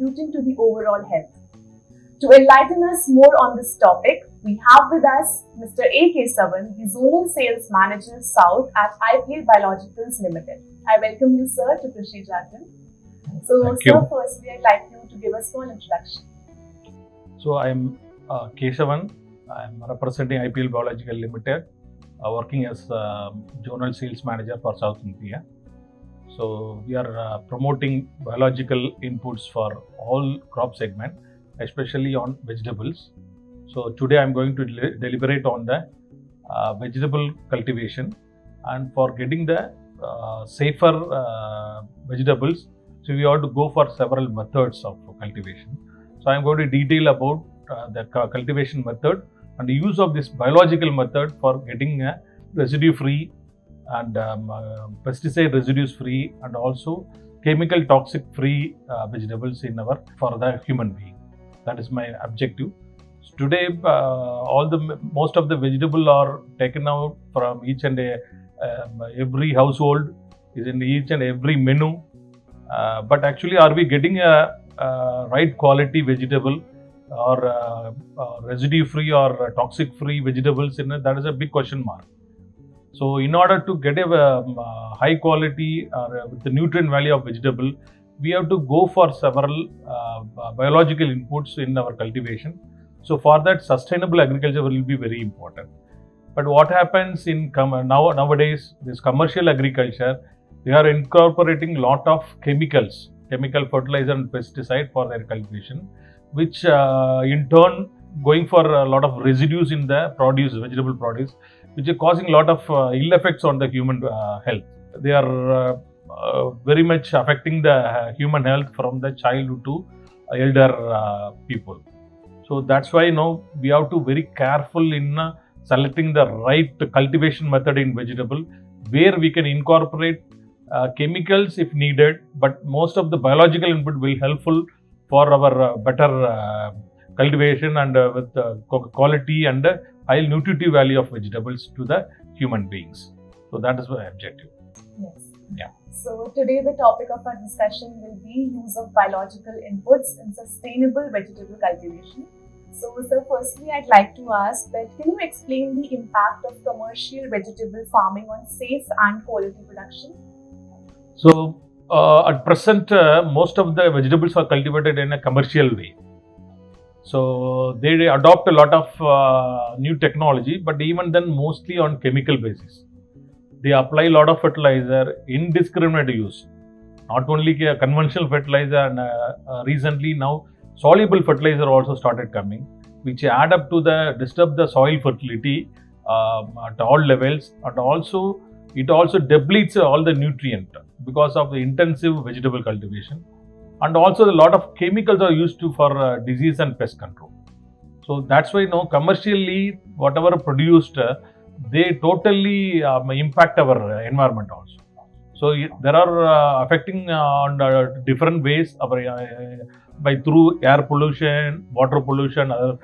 contributing to the overall health. To enlighten us more on this topic, we have with us Mr. A. Kesavan, the Zonal Sales Manager South at IPL Biologicals Limited. I welcome you, sir, to Krishi Jargon. So, Thank sir, you. firstly, I'd like you to give us one introduction. So I am Kesavan. I am representing IPL Biological Limited, working as Zonal Sales Manager for South India. So we are promoting biological inputs for all crop segment, especially on vegetables. So today I am going to deliberate on the vegetable cultivation, and for getting the safer vegetables, so we have to go for several methods of cultivation. So I am going to detail about the cultivation method and the use of this biological method for getting a residue-free and pesticide residues-free and also chemical toxic-free vegetables for the human being. That is my objective. So today, most of the vegetable are taken out from each and every household, is in each and every menu. But actually, are we getting a right quality vegetable or residue-free or toxic-free vegetables in it? That is a big question mark. So, in order to get a high quality or with the nutrient value of vegetable, we have to go for several biological inputs in our cultivation. So, for that, sustainable agriculture will be very important. But what happens in nowadays, this commercial agriculture, they are incorporating a lot of chemical fertilizer and pesticide for their cultivation, which in turn going for a lot of residues in the vegetable produce, which are causing a lot of ill effects on the human health. They are very much affecting the human health from the childhood to elder people. So that's why we have to very careful in selecting the right cultivation method in vegetable, where we can incorporate chemicals if needed, but most of the biological input will helpful for our better cultivation and with quality and high nutritive value of vegetables to the human beings. So that is my objective. Yes. Yeah. So today the topic of our discussion will be use of biological inputs in sustainable vegetable cultivation. So, sir, firstly, I'd like to ask that can you explain the impact of commercial vegetable farming on safe and quality production? So, at present, most of the vegetables are cultivated in a commercial way. So, they adopt a lot of new technology, but even then, mostly on chemical basis. They apply a lot of fertilizer, indiscriminate use. Not only conventional fertilizer, and recently now soluble fertilizer also started coming, which add up to disturb the soil fertility at all levels, and also it also depletes all the nutrient because of the intensive vegetable cultivation, and also a lot of chemicals are used for disease and pest control. So that's why commercially whatever produced, they totally impact our environment also. So there are affecting on different ways by through air pollution, water pollution, other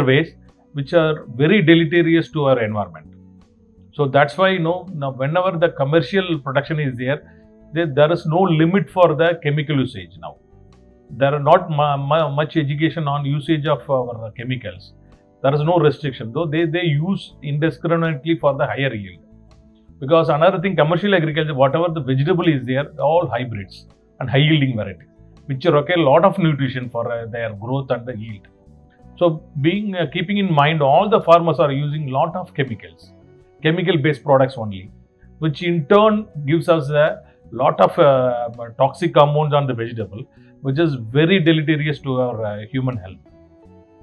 ways, which are very deleterious to our environment. So that's why now whenever the commercial production is there is no limit for the chemical usage now. There are not much education on usage of our chemicals. There is no restriction, though they use indiscriminately for the higher yield. Because another thing, commercial agriculture, whatever the vegetable is there, all hybrids and high yielding varieties, which are a lot of nutrition for their growth and the yield. So keeping in mind, all the farmers are using lot of chemical based products only, which in turn gives us a lot of toxic compounds on the vegetable, which is very deleterious to our human health.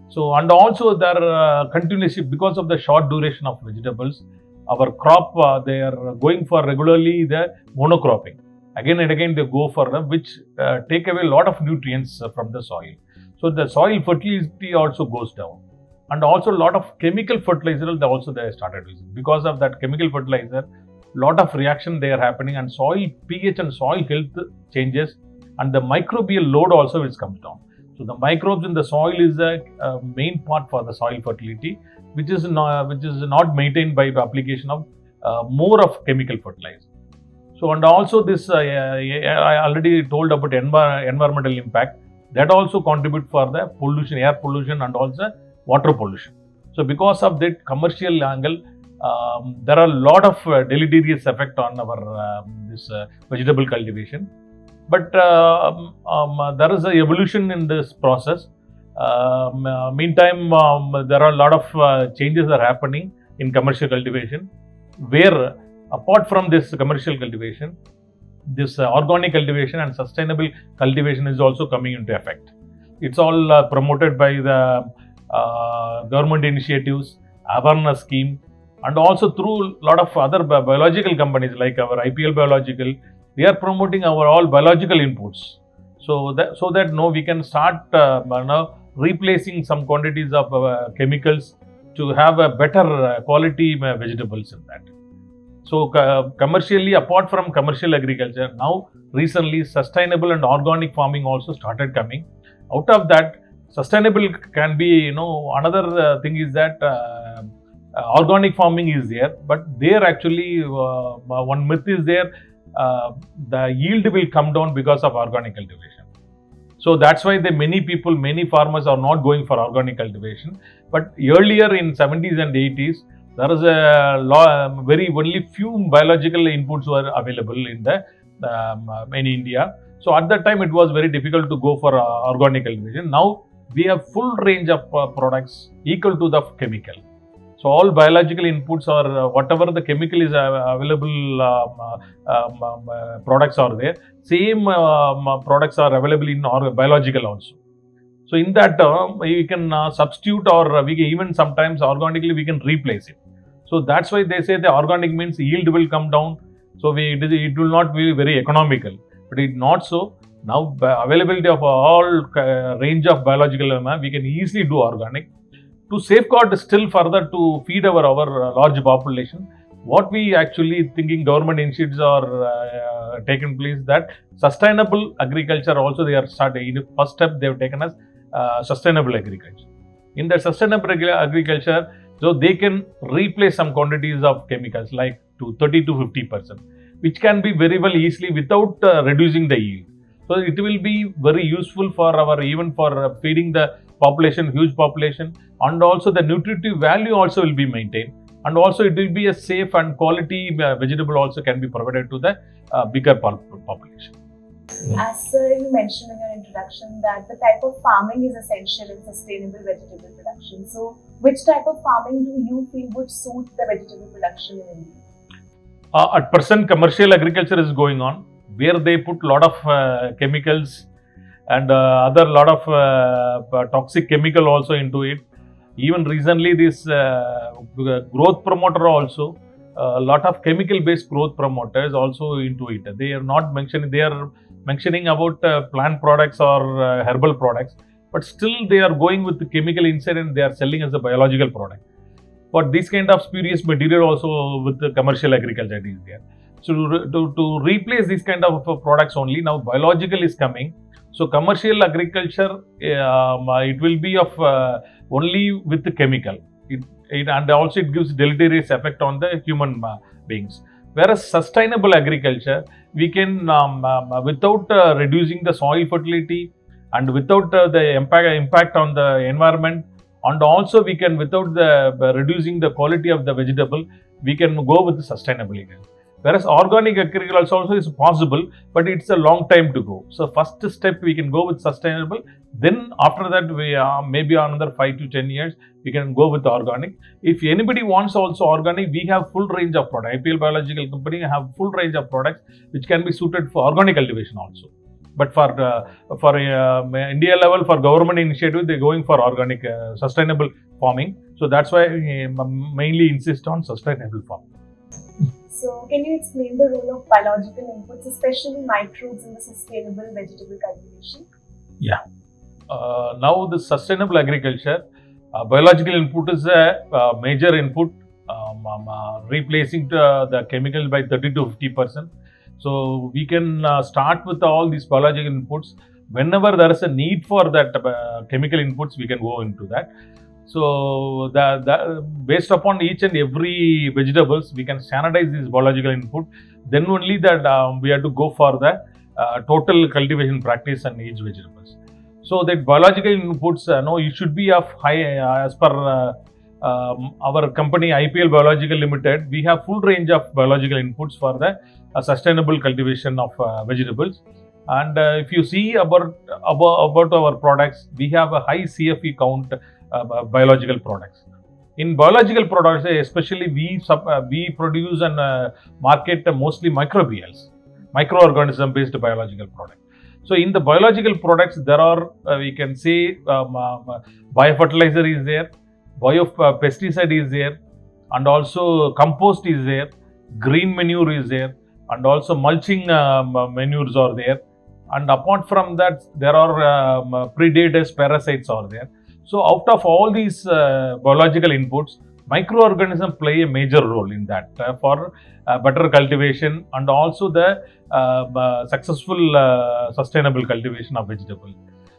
So, and also there continuously, because of the short duration of vegetables, our crop, they are going for regularly the monocropping. Again and again they go for them, which take away a lot of nutrients from the soil. So the soil fertility also goes down. And also a lot of chemical fertilizer they started using. Because of that chemical fertilizer, lot of reaction they are happening, and soil pH and soil health changes, and the microbial load also comes down. So the microbes in the soil is a main part for the soil fertility, which is not maintained by the application of more of chemical fertilizer. So, and also this, I already told about environmental impact, that also contribute for the pollution, air pollution and also water pollution. So, because of that commercial angle, there are a lot of deleterious effect on our this vegetable cultivation. But there is a evolution in this process. Meantime, there are a lot of changes are happening in commercial cultivation, where apart from this commercial cultivation, this organic cultivation and sustainable cultivation is also coming into effect. It's all promoted by the government initiatives, awareness scheme, and also through a lot of other biological companies like our IPL Biological. We are promoting our all biological inputs, so that no, we can start replacing some quantities of chemicals to have a better quality vegetables in that. So commercially, apart from commercial agriculture, now recently sustainable and organic farming also started coming. Out of that, sustainable can be, another thing is that organic farming is there, but there actually one myth is there, the yield will come down because of organic cultivation. So that's why many farmers are not going for organic cultivation. But earlier in 70s and 80s, there is only few biological inputs were available in India. So at that time, it was very difficult to go for organic cultivation. Now we have full range of products equal to the chemical. So all biological inputs or whatever the chemical is available products are there. Same products are available in biological also. So in that term, we can substitute, or we can even sometimes organically we can replace it. So that's why they say the organic means yield will come down. So it will not be very economical, but it's not so. Now availability of all range of biological, we can easily do organic. To safeguard still further to feed our large population, what we actually thinking government initiatives are taken place, that sustainable agriculture also they are starting. First step they have taken as sustainable agriculture. In the sustainable agriculture, so they can replace some quantities of chemicals like to 30 to 50%, which can be very well easily without reducing the yield. So it will be very useful for even for feeding the population, huge population, and also the nutritive value also will be maintained, and also it will be a safe and quality vegetable also can be provided to the bigger population. As you mentioned in your introduction that the type of farming is essential in sustainable vegetable production. So which type of farming do you feel would suit the vegetable production in India? At present, commercial agriculture is going on, where they put a lot of chemicals and other lot of toxic chemical also into it. Even recently, this growth promoter also, a lot of chemical based growth promoters also into it. They are not mentioning, they are mentioning about plant products or herbal products, but still they are going with the chemical inside and they are selling as a biological product. But this kind of spurious material also with the commercial agriculture is there. So to replace this kind of products only, now biological is coming. So commercial agriculture, it will be of only with the chemical. And also it gives deleterious effect on the human beings. Whereas sustainable agriculture, we can without reducing the soil fertility and without the impact on the environment, and also we can without the reducing the quality of the vegetable, we can go with the sustainable agriculture. Whereas organic agriculture also is possible, but it's a long time to go. So first step we can go with sustainable. Then after that, we maybe another 5 to 10 years we can go with organic. If anybody wants also organic, we have full range of products. IPL Biological Company have full range of products which can be suited for organic cultivation also. But for India level, for government initiative, they're going for organic sustainable farming. So that's why we mainly insist on sustainable farming. So, can you explain the role of biological inputs, especially microbes, in the sustainable vegetable cultivation? Yeah. Now, the sustainable agriculture, biological input is a major input, replacing the chemical by 30 to 50%. So, we can start with all these biological inputs. Whenever there is a need for that chemical inputs, we can go into that. So based upon each and every vegetables, we can standardize this biological input. Then only that we have to go for the total cultivation practice on each vegetables. So that biological inputs, no, it should be of high as per our company IPL Biological Limited. We have full range of biological inputs for the sustainable cultivation of vegetables. And if you see about our products, we have a high CFE count biological products. In biological products, especially we produce and market mostly microbials, microorganism based biological products. So in the biological products, there are we can say biofertilizer is there, pesticide is there, and also compost is there, green manure is there, and also mulching manures are there. And apart from that, there are predators, parasites are there. So out of all these biological inputs, microorganisms play a major role in that for better cultivation and also the successful sustainable cultivation of vegetables.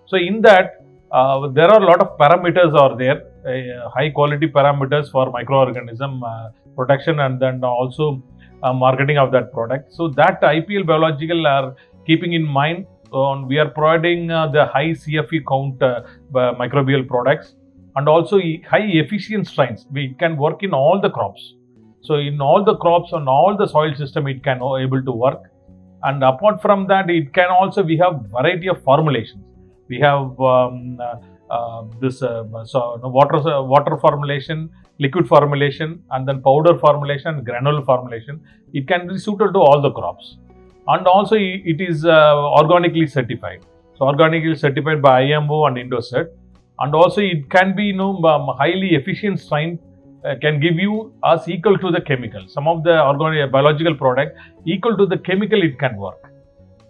So in that, there are a lot of parameters are there, high quality parameters for microorganism protection and then also marketing of that product. So that IPL Biological are keeping in mind. We are providing the high CFE count microbial products and also high efficient strains. We can work in all the crops. So in all the crops and all the soil system, it can able to work. And apart from that, it can also, we have variety of formulations. We have water formulation, liquid formulation, and then powder formulation, granule formulation. It can be suited to all the crops. And also it is organically certified. So organically certified by IMO and Indocert. And also it can be highly efficient strain can give you as equal to the chemical. Some of the organic biological product equal to the chemical it can work.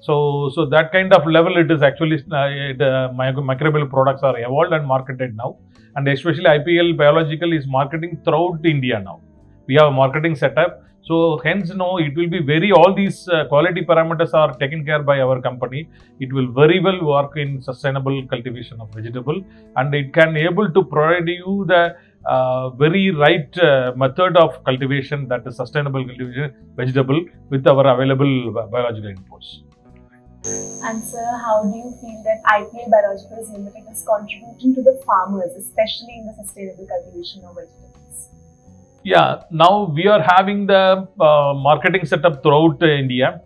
So that kind of level it is actually microbial products are evolved and marketed now. And especially IPL Biological is marketing throughout India now. We have a marketing setup. So hence, it will be all these quality parameters are taken care by our company. It will very well work in sustainable cultivation of vegetable, and it can able to provide you the very right method of cultivation, that is sustainable cultivation vegetable with our available biological inputs. And sir, how do you feel that IPL Biologicals Limited is contributing to the farmers, especially in the sustainable cultivation of vegetables? Yeah, now we are having the marketing setup throughout India,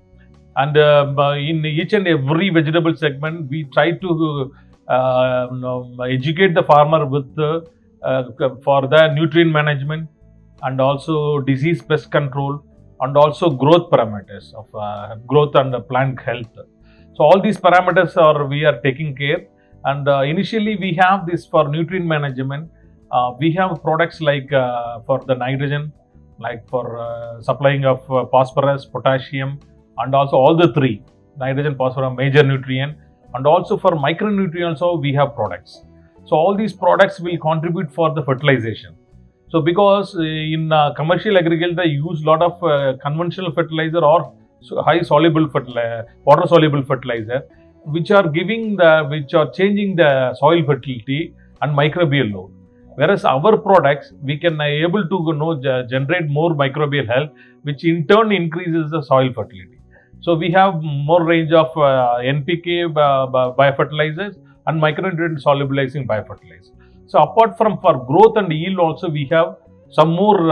and in each and every vegetable segment, we try to educate the farmer with for the nutrient management and also disease pest control and also growth parameters of growth and plant health. So all these parameters we are taking care, and initially we have this for nutrient management. We have products like for the nitrogen, like for supplying of phosphorus, potassium, and also all the three, nitrogen, phosphorus, major nutrient, and also for micronutrients also we have products. So all these products will contribute for the fertilization. So because in commercial agriculture they use lot of conventional fertilizer or high soluble fertilizer, water soluble fertilizer, which are changing the soil fertility and microbial load. Whereas our products, we can able to generate more microbial health, which in turn increases the soil fertility. So we have more range of NPK biofertilizers and micronutrient solubilizing biofertilizers. So apart from for growth and yield also, we have some more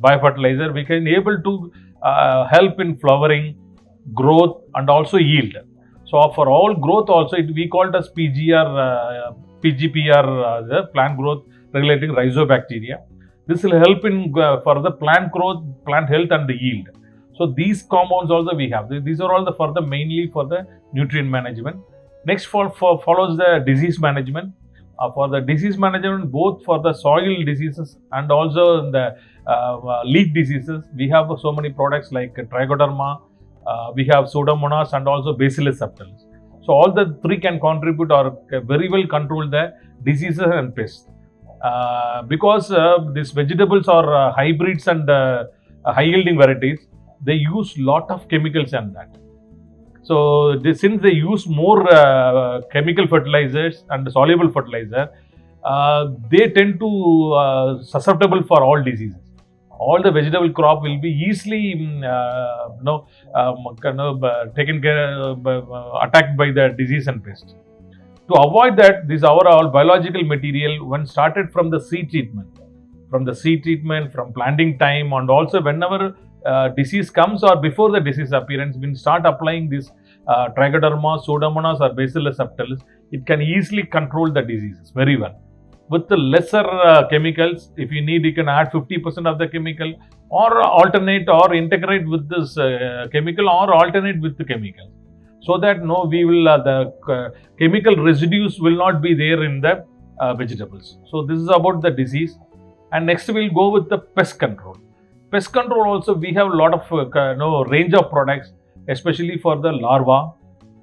biofertilizer. We can able to help in flowering, growth, and also yield. So for all growth also, we call it as PGR. PGPR, the plant growth regulating rhizobacteria. This will help in for the plant growth, plant health, and the yield. So these compounds also we have. These are all mainly for the nutrient management. Next follows the disease management. For the disease management, both for the soil diseases and also the leaf diseases, we have so many products like Trichoderma, we have Pseudomonas, and also Bacillus subtilis. So all the three can contribute or very well control the diseases and pests. Because these vegetables are hybrids and high yielding varieties, they use lot of chemicals in that. So since they use more chemical fertilizers and soluble fertilizer, they tend to susceptible for all diseases. All the vegetable crop will be easily taken care attacked by the disease and pest. To avoid that, this overall biological material, when started from the seed treatment, from planting time, and also whenever disease comes or before the disease appearance, we start applying this Trichoderma, Pseudomonas or Bacillus subtilis, it can easily control the diseases very well. With the lesser chemicals, if you need, you can add 50% of the chemical, or alternate or integrate with this chemical, or alternate with the chemical, so that we will the chemical residues will not be there in the vegetables. So this is about the disease. And next we'll go with the pest control. Pest control also, we have a lot of range of products, especially for the larva.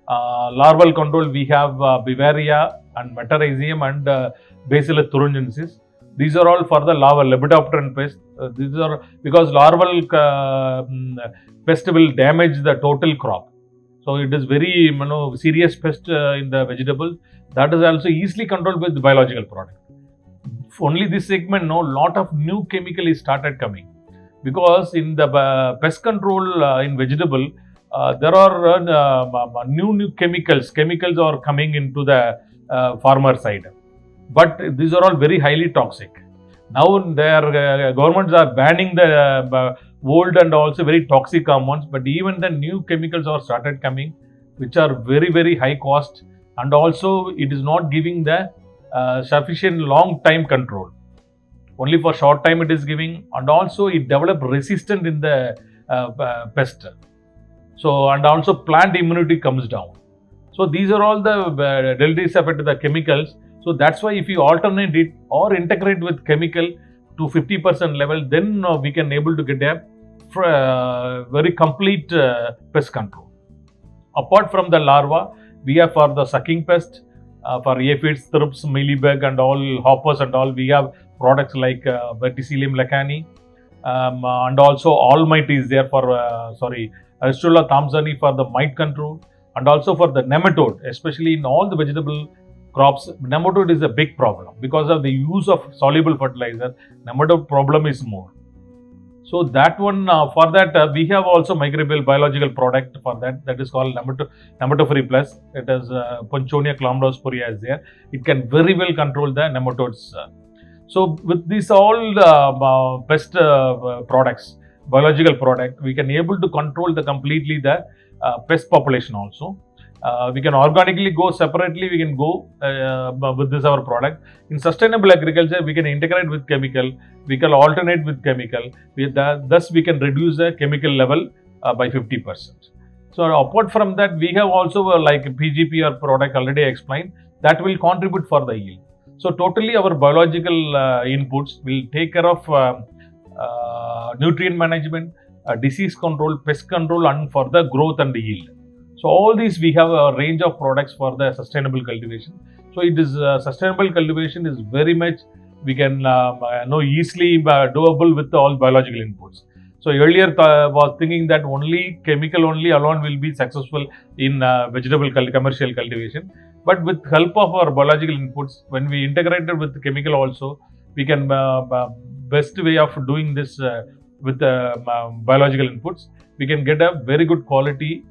Larval control, we have Beauveria and Metarhizium and Bacillus thuringiensis. These are all for the larval Lepidopteran pest. These are because larval pest will damage the total crop. So it is very serious pest in the vegetables. That is also easily controlled with biological product. Only this segment, lot of new chemical is started coming, because in the pest control in vegetable, there are new chemicals. Chemicals are coming into the farmer side, but these are all very highly toxic. Now their governments are banning the old and also very toxic compounds, but even the new chemicals are started coming, which are very, very high cost, and also it is not giving the sufficient long time control. Only for short time it is giving, and also it develop resistant in the pest. So, and also plant immunity comes down. So these are all the deleterious effect of the chemicals. So that's why if you alternate it or integrate with chemical to 50% level, then we can able to get a very complete pest control. Apart from the larva, we have for the sucking pest, for aphids, thrips, mealybug and all, hoppers and all, we have products like Verticillium lacani, and also Almighty is there for Aristula thomsoni for the mite control, and also for the nematode, especially in all the vegetable crops. Nematode is a big problem because of the use of soluble fertilizer. Nematode problem is more. So that one, for that we have also microbial biological product for that. That is called Nematofree Plus. It is Ponchonia chlamydosporia is there. It can very well control the nematodes. So with these all pest products, biological product, we can able to control the completely the pest population also. We can organically go separately, we can go with this our product. In sustainable agriculture, we can integrate with chemical, we can alternate with chemical, thus we can reduce the chemical level by 50%. So apart from that, we have also like PGP or product already explained, that will contribute for the yield. So totally our biological inputs will take care of nutrient management, disease control, pest control, and for the growth and the yield. So all these we have a range of products for the sustainable cultivation. So it is sustainable cultivation is very much we can easily doable with all biological inputs. So earlier was thinking that only chemical only alone will be successful in vegetable commercial cultivation. But with help of our biological inputs, when we integrate it with chemical also, we can best way of doing this with biological inputs. We can get a very good quality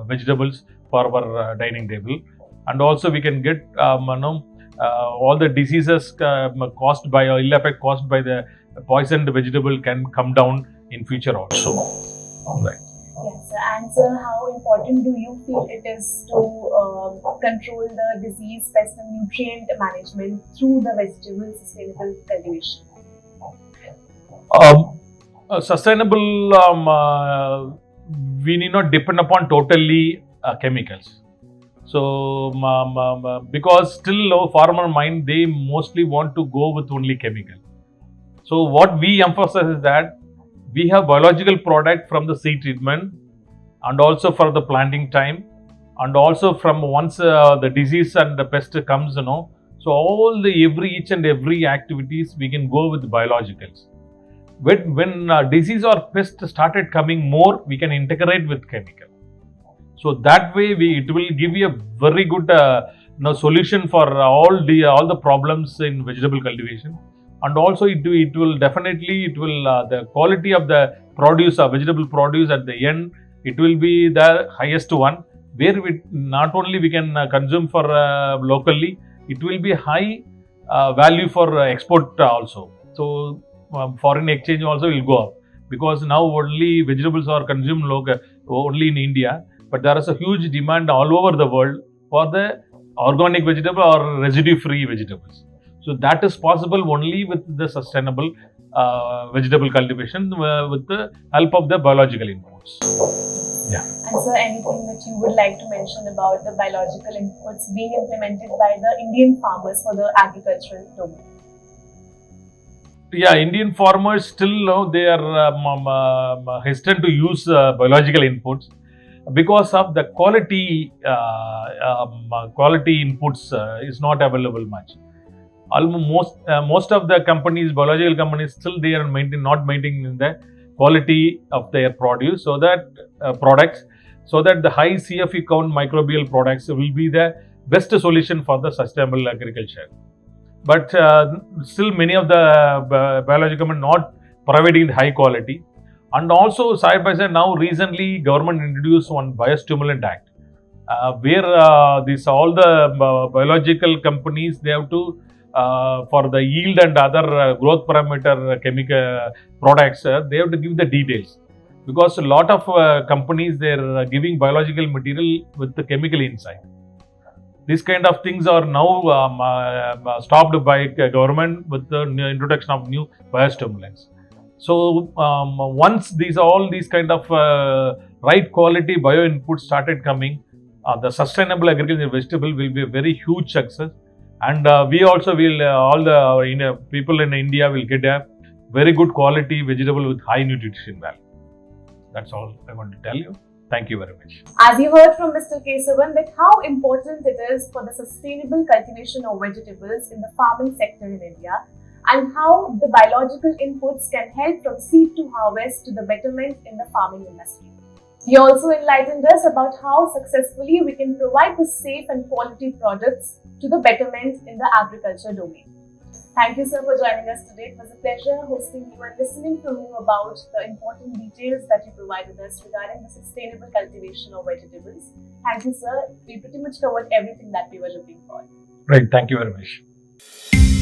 vegetables for our dining table, and also we can get all the diseases caused by or ill effect caused by the poisoned vegetable can come down in future also. All right. Yes, and sir, how important do you feel it is to control the disease, pest and nutrient management through the vegetable sustainable cultivation? Sustainable, we need not depend upon totally chemicals. So, because still farmer mind, they mostly want to go with only chemical. So, what we emphasize is that we have biological product from the seed treatment, and also for the planting time, and also from once the disease and the pest comes, so all the each and every activities we can go with biologicals. When disease or pest started coming more, we can integrate with chemical. So that way it will give you a very good solution for all the problems in vegetable cultivation. And also it will definitely the quality of the produce, vegetable produce at the end, it will be the highest one, where we not only we can consume for locally, it will be high value for export also. So foreign exchange also will go up, because now only vegetables are consumed only in India, but there is a huge demand all over the world for the organic vegetable or residue free vegetables. So that is possible only with the sustainable vegetable cultivation with the help of the biological inputs. Yeah. And sir, anything that you would like to mention about the biological inputs being implemented by the Indian farmers for the agricultural domain? Yeah, Indian farmers still they are hesitant to use biological inputs because of the quality inputs is not available much. Almost most of the companies, biological companies, still they are not maintaining the quality of their produce, so that products, so that the high CFE count microbial products will be the best solution for the sustainable agriculture. But still many of the biological companies not providing the high quality. And also side by side, now recently government introduced one Biostimulant Act, where all the biological companies, they have to for the yield and other growth parameter chemical products, they have to give the details, because a lot of companies, they are giving biological material with the chemical inside. These kind of things are now stopped by government with the introduction of new biostimulants. So once all these kind of right quality bio inputs started coming, the sustainable agriculture vegetable will be a very huge success. And we also will, all the people in India will get a very good quality vegetable with high nutrition value. That's all I want to tell you. Thank you very much. As you heard from Mr. Kesavan, that how important it is for the sustainable cultivation of vegetables in the farming sector in India, and how the biological inputs can help from seed to harvest to the betterment in the farming industry. He also enlightened us about how successfully we can provide the safe and quality products to the betterment in the agriculture domain. Thank you, sir, for joining us today. It was a pleasure hosting you and listening from you about the important details that you provided us regarding the sustainable cultivation of vegetables. Thank you, sir. We pretty much covered everything that we were looking for. Right. Thank you very much.